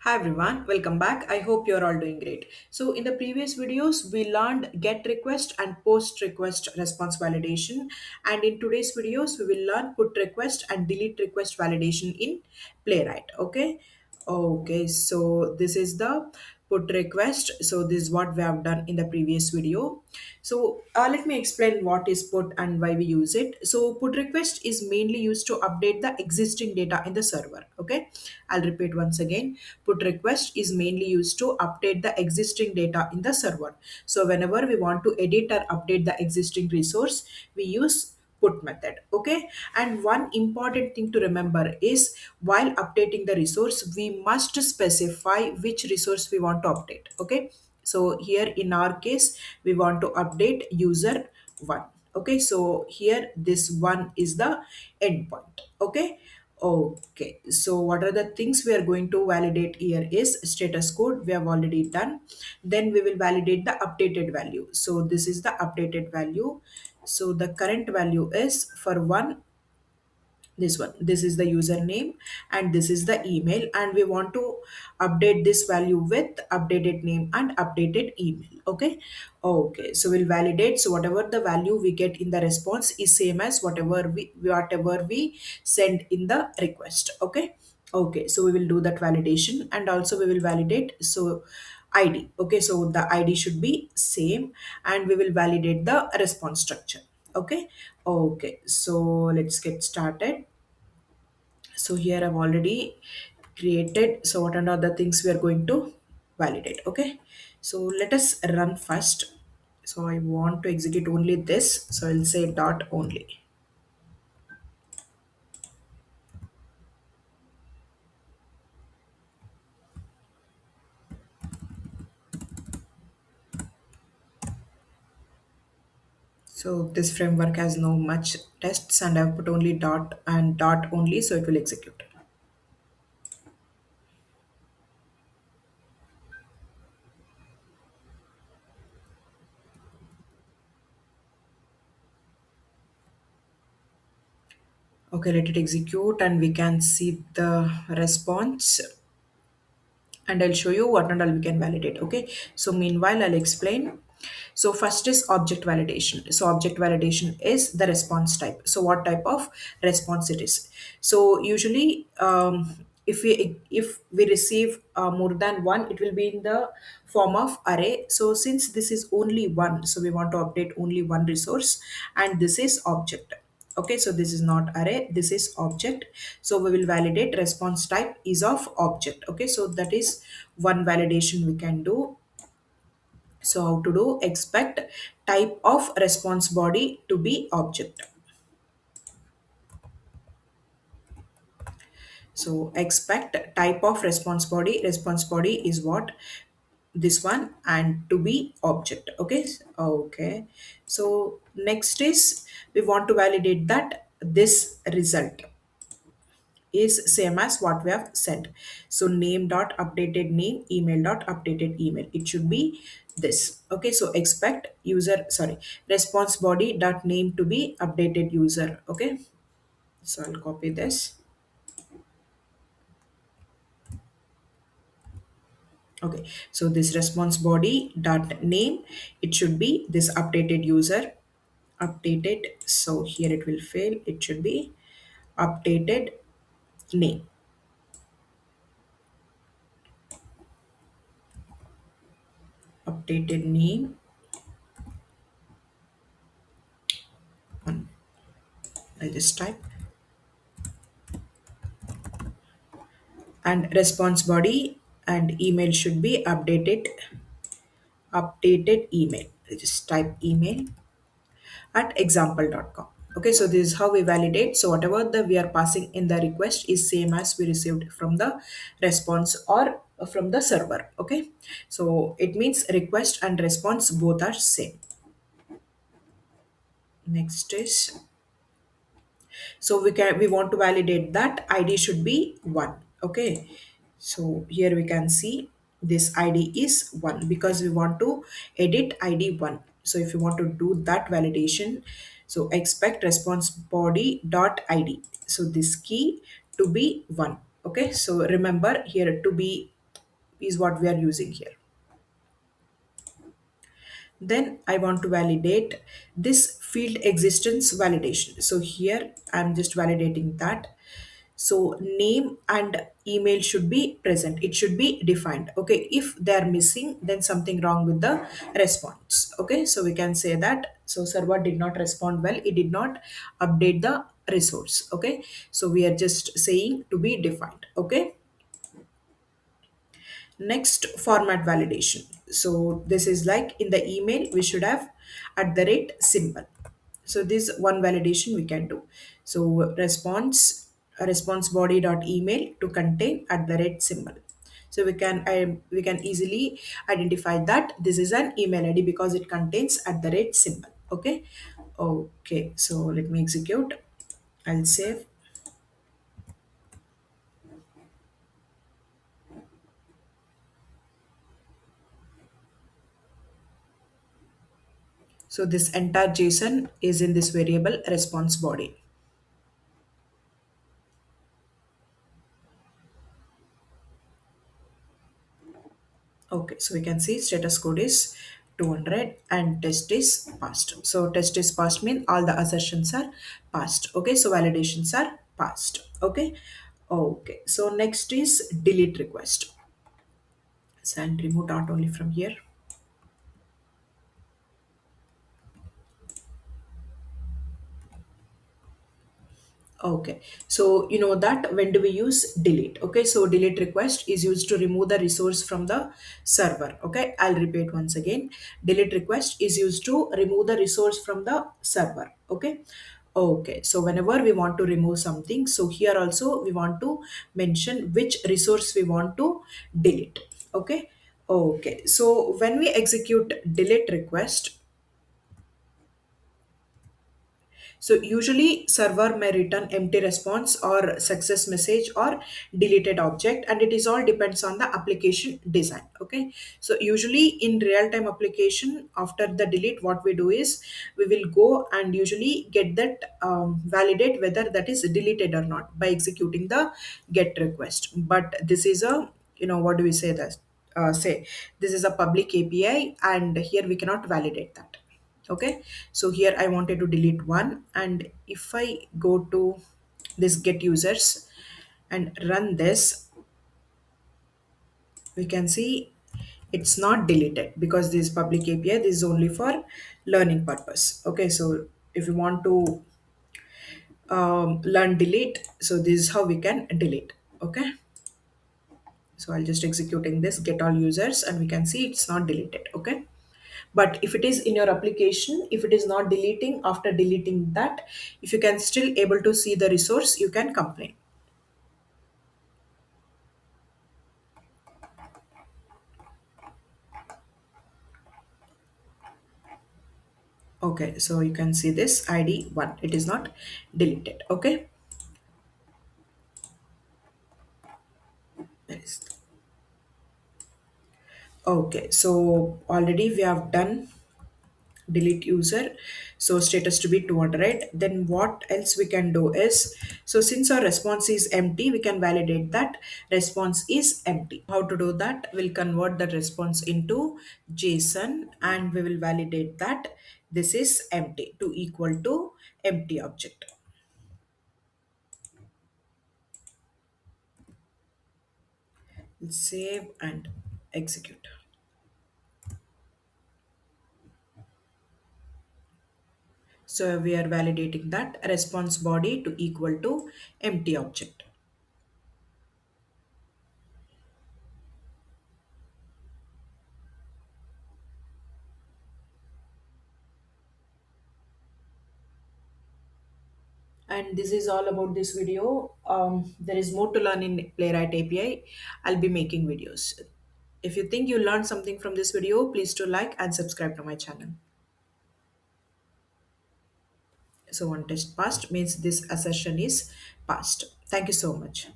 Hi everyone, welcome back. I hope you're all doing great. So in the previous videos, we learned get request and post request response validation. And in today's videos, we will learn put request and delete request validation in Playwright. Okay, so this is the put request. So this is what we have done in the previous video. So let me explain what is put and why we use it. So put request is mainly used to update the existing data in the server. Okay, I'll repeat once again. Put request is mainly used to update the existing data in the server. So whenever we want to edit or update the existing resource, we use put method. Okay, and one important thing to remember is while updating the resource we must specify which resource we want to update. Okay, so here in our case we want to update user 1. Okay, so here this one is the endpoint. Okay, so what are the things we are going to validate here is status code we have already done. Then we will validate the updated value. So this is the updated value. So the current value is for one, this one, this is the username and this is the email, and we want to update this value with updated name and updated email. Okay, so we'll validate. So whatever the value we get in the response is same as whatever we send in the request. Okay, so we will do that validation, and also we will validate so id. Okay, so the id should be same, and we will validate the response structure. Okay, so let's get started. So here I've already created. So what are the things we are going to validate? Okay, so let us run first. So I want to execute only this, so I'll say dot only. So this framework has no much tests, and I've put only dot and dot only, so it will execute. Okay, let it execute and we can see the response, and I'll show you what and all we can validate. Okay, so meanwhile I'll explain. So first is object validation. So object validation is the response type. So what type of response it is. So usually if we receive more than one, it will be in the form of array. So since this is only one, so we want to update only one resource, and this is object. Okay, so this is not array, this is object. So we will validate response type is of object. Okay, so that is one validation we can do. So how to do? Expect type of response body to be object. So expect type of response body is what? This one, and to be object. Okay, so next is we want to validate that this result is same as what we have sent. So name dot updated name, email dot updated email, it should be this. Okay, so expect user, sorry, response body dot name to be updated user. Okay, so I'll copy this. Okay, so this response body dot name, it should be this updated user. Updated, so here it will fail, it should be updated name. Updated name. I'll just type, and response body and email should be updated email. I just type email at example.com. Okay, so this is how we validate. So whatever the we are passing in the request is same as we received from the response or from the server. Okay, so it means request and response both are same. Next is, so we want to validate that id should be 1. Okay, so here we can see this id is 1 because we want to edit id 1. So if you want to do that validation, so expect response body dot id, so this key to be 1. Okay, so remember here to be is what we are using here. Then I want to validate this field existence validation. So here I'm just validating that. So name and email should be present. It should be defined. Okay. If they're missing, then something wrong with the response. Okay. So we can say that. So server did not respond well. It did not update the resource. Okay. So we are just saying to be defined. Okay. Next, format validation. So this is like in the email, we should have at the rate symbol. So this one validation we can do. So response body dot email to contain at the rate symbol. So we can easily identify that this is an email ID because it contains at the rate symbol. Okay. Okay. So let me execute. I'll save. So this entire JSON is in this variable response body. Okay, so we can see status code is 200 and test is passed. So test is passed means all the assertions are passed. Okay, so validations are passed. Okay, okay. So next is delete request. So I'll remove dot only from here. Okay, so you know that when do we use delete? Okay, so delete request is used to remove the resource from the server. Okay, I'll repeat once again. Delete request is used to remove the resource from the server. Okay, okay, so whenever we want to remove something, so here also we want to mention which resource we want to delete. Okay, okay, so when we execute delete request, so usually server may return empty response or success message or deleted object, and it is all depends on the application design. Okay. So usually in real time application after the delete what we do is we will go and usually get that validate whether that is deleted or not by executing the get request. But this is a what do we say that say this is a public API and here we cannot validate that. Okay, so here I wanted to delete one, and if I go to this get users and run this, we can see it's not deleted because this public API, this is only for learning purpose. Okay, so if you want to learn delete, so this is how we can delete. Okay, so I'll just executing this get all users and we can see it's not deleted. Okay, but if it is in your application, if it is not deleting, after deleting that, if you can still able to see the resource, you can complain. Okay, so you can see this id 1, it is not deleted. Okay, there is. Okay, so already we have done delete user, so status to be 200. Then what else we can do is, so since our response is empty, we can validate that response is empty. How to do that? We'll convert the response into JSON and we will validate that this is empty to equal to empty object. Save and execute. So we are validating that response body to equal to empty object. And this is all about this video. There is more to learn in Playwright API. I'll be making videos. If you think you learned something from this video, please do like and subscribe to my channel. So one test passed means this assertion is passed. Thank you so much.